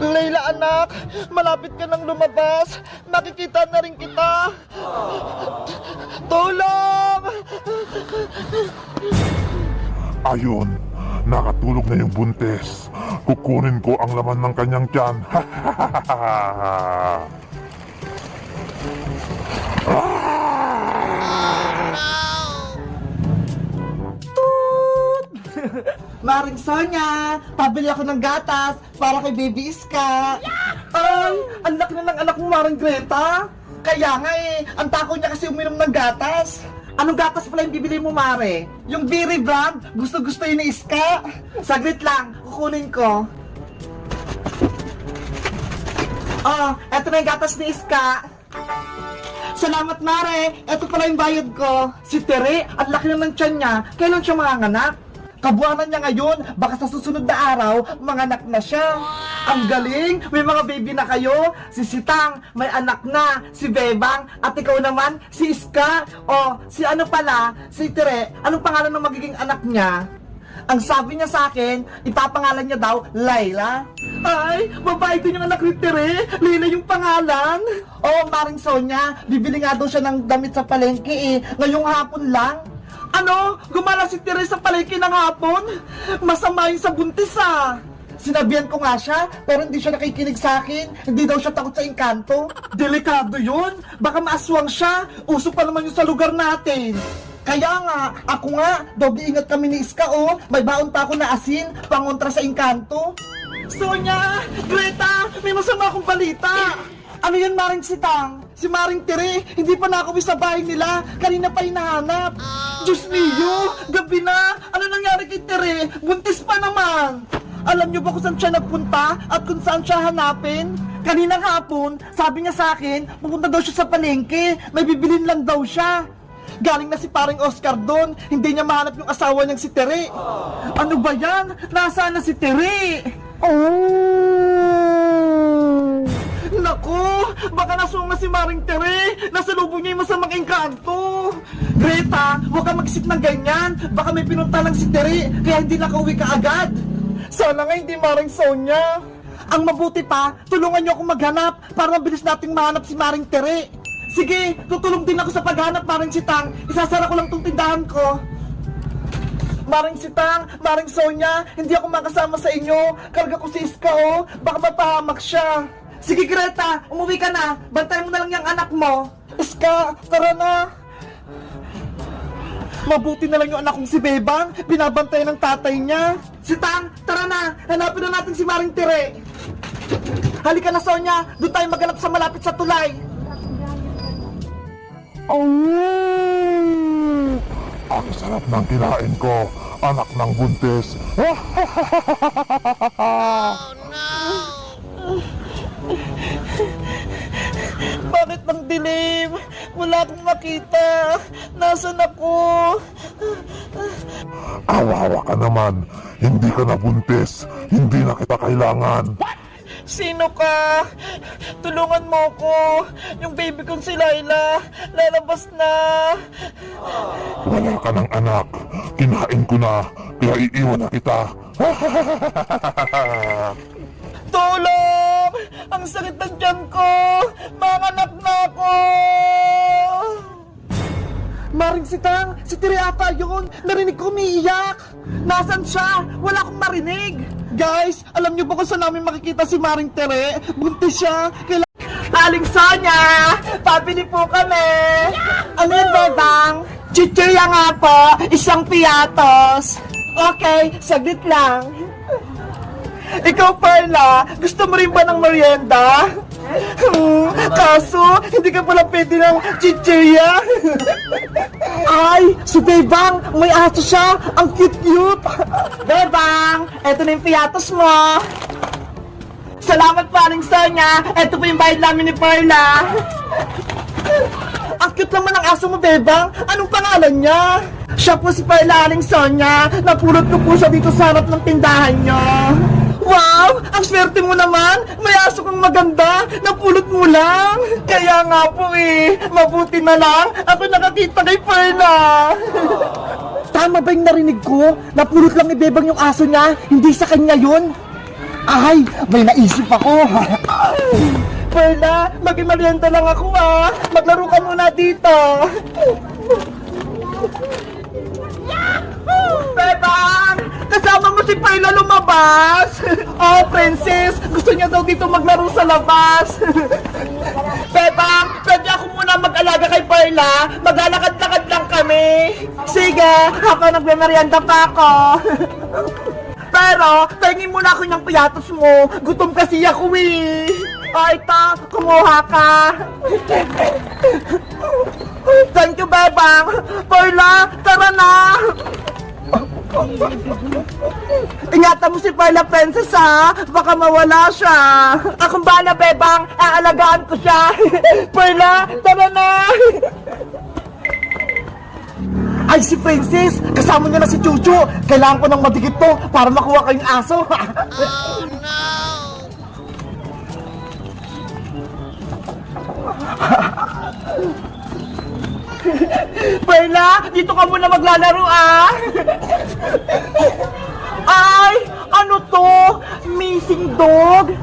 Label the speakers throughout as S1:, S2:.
S1: Layla anak, malapit ka nang lumabas. Makikita na rin kita. Tulong!
S2: Ayun, nakatulog na yung buntis. Kukunin ko ang laman ng kanyang tiyan.
S1: Maring Sonia, pabili ako ng gatas para kay Baby Iska. Ay, anak na ng anak mo, Maring Greta. Kaya nga ang tako niya kasi uminom ng gatas. Anong gatas pala yung bibili mo, Mare? Yung Berry brand, gusto-gusto yun ni Iska. Saglit lang, kukunin ko. Eto na yung gatas ni Iska. Salamat, Mare. Eto pala yung bayad ko. Si Tere, ang laki na ng tiyan niya. Kailan siya manganganak? Kabuanan niya ngayon, baka sa susunod na araw, manganak na siya. Ang galing! May mga baby na kayo. Si Sitang, may anak na. Si Bebang, at ikaw naman, si Iska. O, si ano pala, si Tere, anong pangalan ng magiging anak niya? Ang sabi niya sa akin, ipapangalan niya daw, Layla. Ay, babae din yung anak ni Tere. Layla yung pangalan. Oo, Maring Sonia, bibili nga daw siya ng damit sa palengke ngayong hapon lang. Ano? Gumala si Tere sa palengke ng hapon? Masama yung sa buntis Sinabihan ko nga siya, pero hindi siya nakikinig sa akin. Hindi daw siya takot sa engkanto. Delikado yun. Baka maaswang siya. Uso pa naman yun sa lugar natin. Kaya nga, ako nga, doble ingat kami ni Iska May baon pa ako na asin, pangontra sa engkanto. Sonia! Greta! May masama akong balita! Ano yan, Maring Sitang? Si Maring Tere, hindi pa nakauwi sa bahay nila. Kanina pa hinahanap. Diyos mio, gabi na. Ano nangyari kay Tere? Buntis pa naman. Alam niyo ba kung saan siya nagpunta at kung saan siya hanapin? Kaninang hapon, sabi niya sa akin, pupunta daw siya sa palengke. May bibilin lang daw siya. Galing na si paring Oscar doon, hindi niya mahanap yung asawa niyang si Tere. Ano ba yan? Nasaan na si Tere? Naku, baka nasunga si Maring Tere. Nasa lubong niya yung masamang engkanto. Greta, huwag kang mag-isip ng ganyan. Baka may pinunta lang si Tere, kaya hindi nakauwi ka agad. Sana nga hindi, Maring Sonia. Ang mabuti pa, tulungan niyo akong maghanap para mabilis nating mahanap si Maring Tere. Sige, tutulong din ako sa paghanap, Maring Sitang. Isasara ko lang tong tindahan ko. Maring Sitang, Maring Sonia, hindi ako makasama sa inyo. Karga ko si Iska baka mapahamak siya. Sige Greta, umuwi ka na. Bantayan mo na lang yung anak mo. Iska, tara na. Mabuti na lang yung anak kong si Bebang. Binabantayan ng tatay niya. Sitang, tara na. Hanapin na natin si Maring Tere. Halika na Sonia, doon tayo maghanap sa malapit sa tulay.
S2: Ang sarap ng kinain ko, anak ng buntis.
S1: Bakit ang dilim? Wala akong makita. Nasaan ako?
S2: Awawa ka naman, hindi ka na buntis, hindi na kita kailangan.
S1: Sino ka? Tulungan mo ko. Yung baby kong si Layla, lalabas na.
S2: Wala ka ng anak, kinain ko na, kaya iiwan na kita.
S1: Tulong! Ang sakit ng tiyan ko! Manganak na ako! Maring Sitang, si Tere ata yun. Narinig ko umiiyak. Nasaan siya? Wala akong marinig. Guys, alam niyo ba kung saan namin makikita si Maring Tere? Buntis siya. Aling Sonia! Pabili po kami! Ano yun, Bebang? Chichirya nga po, isang piatos. Okay, saglit lang. Ikaw, Perla, gusto mo rin ba ng merienda? Kaso, hindi ka pala pwede ng chichirya. Ay, si Bebang, may aso siya. Ang cute-cute. Bebang, eto na yung piatos mo. Salamat, paring Sonia. Eto po yung bayad namin ni Perla. Ang cute naman ang aso mo, Bebang. Anong pangalan niya? Siya po si Perla, aling Sonia. Napulot ko po siya dito sa harap ng tindahan niyo. Wow! Ang swerte mo naman! May aso kang maganda! Napulot mo lang! Kaya nga po mabuti na lang ako nakakita kay Perla! Tama ba yung narinig ko? Napulot lang ni Bebang yung aso niya, hindi sa kanya yun? Ay, may naisip ako. Perla, mag-imarienda lang ako ah. Maglaro ka muna dito. Bebang! Kasama mo si Perla lumabas! Oh, princess! Gusto niya daw dito maglaro sa labas! Bebang! Pwede ako muna mag-alaga kay Perla? Maglalakad-lakad lang kami! Sige! Ako nagme-merienda pa ako! Pero, tingin muna ako ng piyatos mo! Gutom kasi ako eh! O ito, kumuha ka! Thank you, Bebang! Perla, tara na! Ingatan mo si Perla, princess ha! Baka mawala siya! Akong bala, Bebang! Aalagaan ko siya! Perla, tara na! Ay, si princess! Kasama niya na si Chuchu! Kailangan ko ng madikit to para makuha kayong aso! Perla, dito ka muna maglalaro ah! Ay, ano to? Missing dog?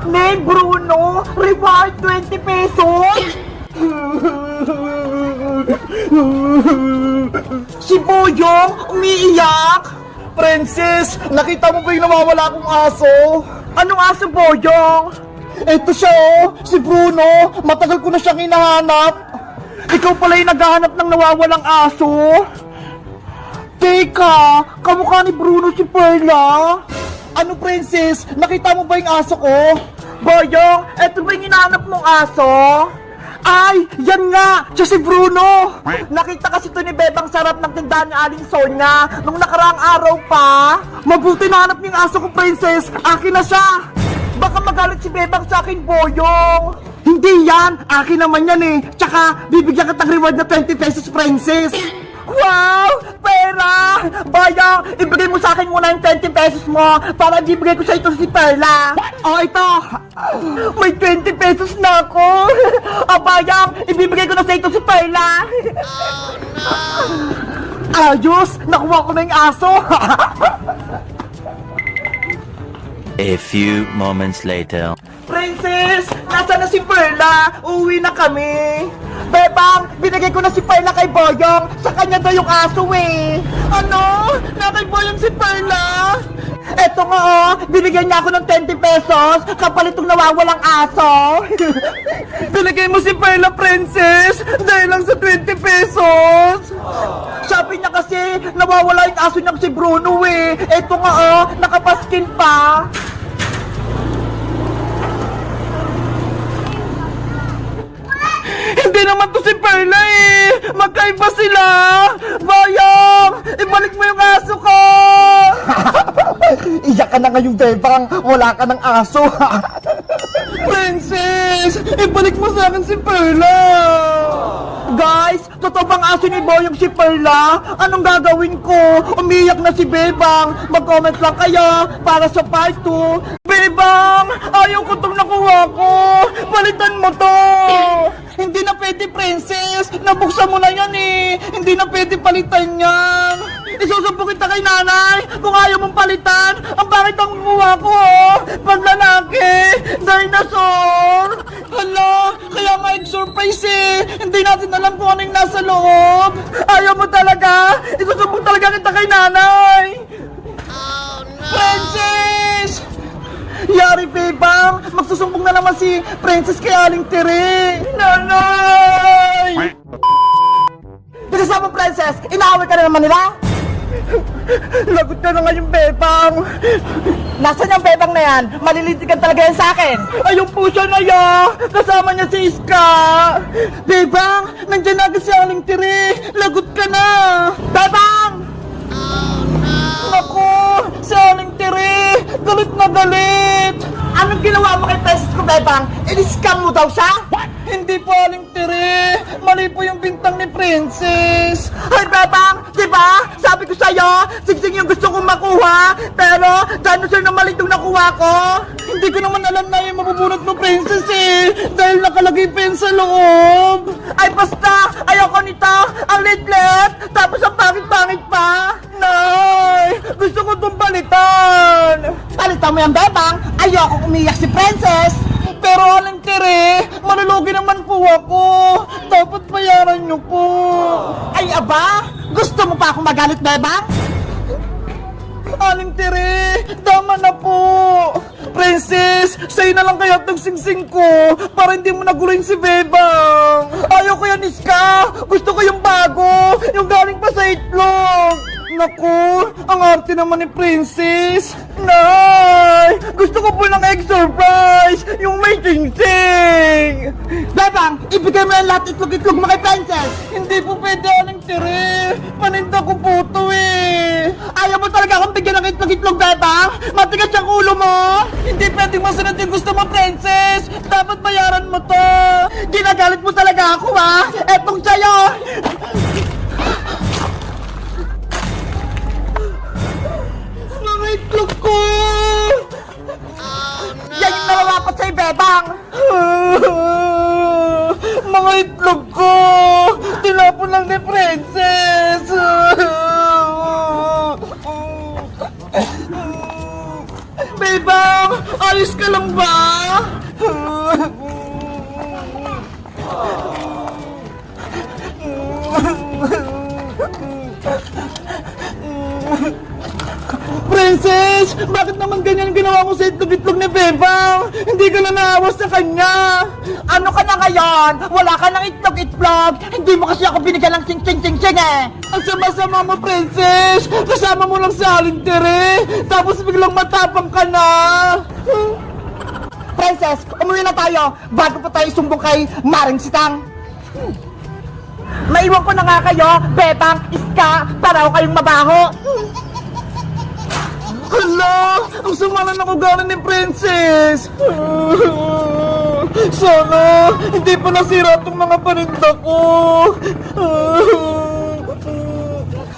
S1: Name Bruno, reward 20 pesos? Si Boyong, umiiyak? Princess, nakita mo ba yung nawawala kong aso? Anong aso, Boyong? Eto siya oh, si Bruno, matagal ko na siyang hinahanap. Ikaw pala yung naghahanap ng nawawalang aso? Teka, kamukha ni Bruno si Perla. Ano princess, nakita mo ba yung aso ko? Boyong, eto ba yung hinahanap mong aso? Ay, yan nga! Siya si Bruno! Nakita kasi to ni Bebang sarap ng tindahan ni Aling Sonia nung nakaraang araw pa. Mabuti nahanap niyo yung aso ko, princess. Akin na siya. Baka magalit si Bebang sa akin, Boyong. Hindi yan! Akin naman yan eh. Tsaka, bibigyan kitang reward na 20 pesos, princess. Wow! Pera! Boyong, ibigay mo sa akin muna yung 20 pesos mo para ibigay ko sa ito si Perla. Oh, ito! May 20 pesos na ako! Oh, Boyong, ibibigay ko na sa ito si Perla. Ayos! Nakuha ko na yung aso!
S3: A few moments later.
S1: Princess! Nasaan na si Perla? Uuwi na kami! Bebang! Binigay ko na si Perla kay Boyong! Sa kanya daw yung aso eh! Ano? Na kay Boyong si Perla? Eto nga oh! Binigyan niya ako ng 20 pesos kapalit itong nawawalang aso! Binigay mo si Perla, Princess! Dahil lang sa 20 pesos! Sabi niya kasi nawawala yung aso niya si Bruno eh! Eto nga oh! Nakapaskin pa! Hindi naman to si Perla eh! Magkaiba sila! Boyong! Ibalik mo yung aso ko! Iyak ka na ngayong Bebang! Wala ka ng aso! Princess! Ibalik mo sa akin si Perla! Guys! Totoo bang aso ni Boyong si Perla? Anong gagawin ko? Umiyak na si Bebang! Mag-comment lang kayo para sa part 2! Bebang! Ayaw ko itong nakuha ko! Palitan mo to! Hindi na pwede, princess! Nabuksan mo na yan eh! Hindi na pwede palitan yan! Isusumpo kita kay nanay kung ayaw mong palitan! Ang bakit ang kuha ko oh! Paglalaki! Dinosaur! Hala! Kaya nga surprise eh! Hindi natin alam kung ano yung nasa loob! Ayaw mo talaga! Isusumpo talaga kita kay nanay! Oh no! Princess! Yari, Bebang! Magsusumbong na naman si Princess kay Aling Tere! Nanay! Kasama Princess, inaaway ka na naman nila? Lagot ka na nga yung Bebang! Nasaan yung Bebang na yan? Malilitigan talaga yan sa akin! Ayun po siya na ya! Kasama niya si Iska! Bebang! Nandiyan na agad si Aling Tere! Lagot ka na! Bebang! Naku! Si Aling Tere! Galit na galit! Anong ginawa mo kay Princess ko, Bebang? In-scam mo daw siya? Hindi po, Aling Tere! Mali po yung bintang ni Princess! Ay, Bebang! Diba? Sabi ko sa'yo, sigsing yung gusto kong makuha! Pero, dinosaur na mali itong nakuha ko! Hindi ko naman alam na yung mabubunot mo, Princess eh! Dahil nakalagay pa yun sa loob! Ay, basta! Ayoko nito! Ang lit-lit! Tapos ang pangit-pangit pa! Nay! Gusto ko itong balitan! Salita mo yan, Bebang! Ayoko umiyak si Princess! Pero Aling Tere, malulugi naman po ako. Dapat bayaran niyo po. Ay aba, gusto mo pa akong magalit, Bebang? Aling Tere, tama na po. Princess, sa'yo na lang kaya itong singsing ko para hindi mo naguloyin si Bebang. Ayaw ko yan, Iska. Gusto ko yung bago, yung galing pa sa itlog. Naku, ang arte naman ni Princess. Nay, gusto ko po ng egg surprise, yung may sing-sing. Bebang, ibigay mo yung lahat itlog-itlog mo kay Princess. Hindi po pwede, Aling Tere. Paninda ko po to eh. Ayaw mo talaga akong bigyan ng itlog-itlog, Bebang? Matigas ang ulo mo. Hindi pwedeng masunod yung gusto mo, Princess. Dapat bayaran mo to. Ginagalit mo talaga ako, ha? Etong sa'yo. Mga itlog ko! Yan yung nararapat sa'yo, Bebang! Mga itlog ko! Tinapon lang ni Princess! Bebang! Ayos ka lang ba? Princess! Bakit naman ganyan ginawa mo sa itlog-itlog ni Bebang? Hindi ka na naawa sa kanya! Ano ka na ngayon? Wala ka ng itlog-itlog! Hindi mo kasi ako binigyan ng sing-sing-sing-sing eh! Ang sama-sama mo, Princess! Kasama mo lang sa Aling Tere! Tapos biglang matapang ka na! Princess, umuwi na tayo bago pa tayo sumbong kay Maring Sitang! Maiwan ko na nga kayo, Bebang, Iska, para kayong mabaho! Hala! Ang sama na ng ugali ni Princess! Sana hindi pa nasira itong mga paninda ko!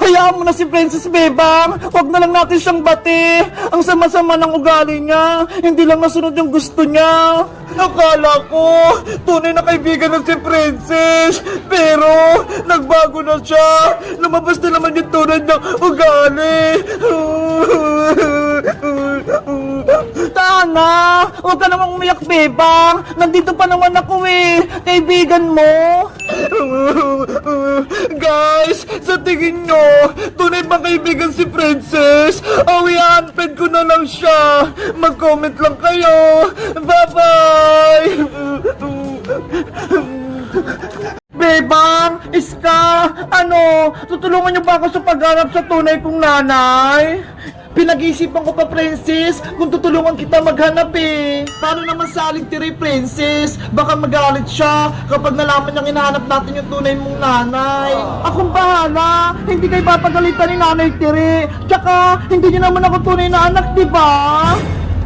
S1: Hayaan mo na si Princess, Bebang! Huwag na lang natin siyang bati! Ang sama-sama ng ugali niya! Hindi lang nasunod yung gusto niya! Akala ko, tunay na kaibigan na si Princess! Pero, nagbago na siya! Lumabas na naman yung tunay ng ugali! Tana! Huwag ka namang umiyak, Bebang! Nandito pa naman ako eh! Kaibigan mo! Guys, sa tingin nyo, tunay bang kaibigan si Princess? Awihanped ko na lang siya! Mag-comment lang kayo! Bye-bye! Bebang! Iska! Ano? Tutulungan niyo ba ako sa pagharap sa tunay kong nanay? Pinag-iisipan ko pa, Princess, kung tutulungan kita maghanap eh. Paano naman sa Aling Tere, Princess? Baka magalit siya kapag nalaman niyang hinahanap natin yung tunay mong nanay. Akong bahala. Hindi kayo papagalitan ni Nanay Tere. Tsaka, hindi niyo naman ako tunay na anak, di ba?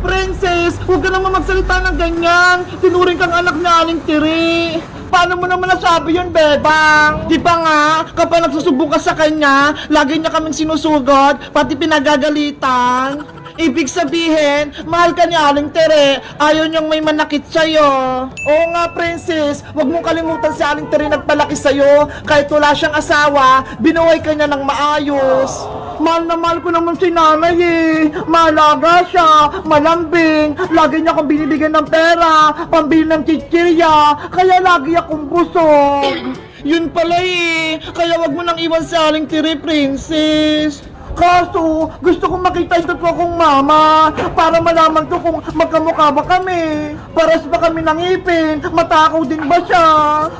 S1: Princess, huwag ka naman magsalita ng ganyan. Tinuring kang anak ni Aling Tere. Paano mo naman nasabi yun, Bebang? Di ba nga, kapag nagsusubong ka sa kanya, lagi niya kaming sinusugod, pati pinagagalitan. Ibig sabihin, mahal ka ni Aling Tere, ayaw niyang may manakit sa'yo. Oo nga, Princess, huwag mong kalimutan si Aling Tere nagpalaki sa'yo. Kahit wala siyang asawa, binuhay ka niya ng maayos. Mahal na mahal ko naman si nanay eh. Malaga siya, malambing, lagi niya akong binibigyan ng pera, pambili ng chichirya, kaya lagi akong busog. Yun pala eh, kaya wag mo nang iwan sa Aling Tere, Princess. Kaso, gusto kong makita yung totoo kong mama para malaman ko kung magkamukha ba kami. Paras ba kami ng ipin? Matakaw din ba siya?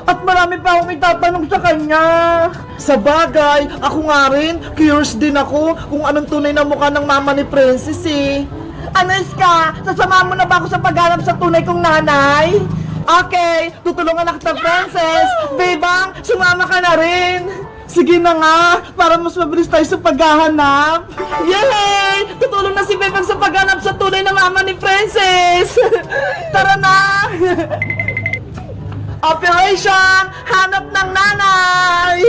S1: At marami pa akong itatanong sa kanya. Sa bagay, ako nga rin, curious din ako kung anong tunay na mukha ng mama ni Princess eh. Ano, Iska? Sasama mo na ba ako sa paghanap sa tunay kong nanay? Okay, tutulungan na kita, Princess. Bebang, sumama ka na rin. Sige na nga, para mas mabilis tayo sa paghahanap. Yay! Tutulong na si Bebang sa paghanap sa tunay na mama ni Princess. Tara na! Operation Hanap ng Nanay!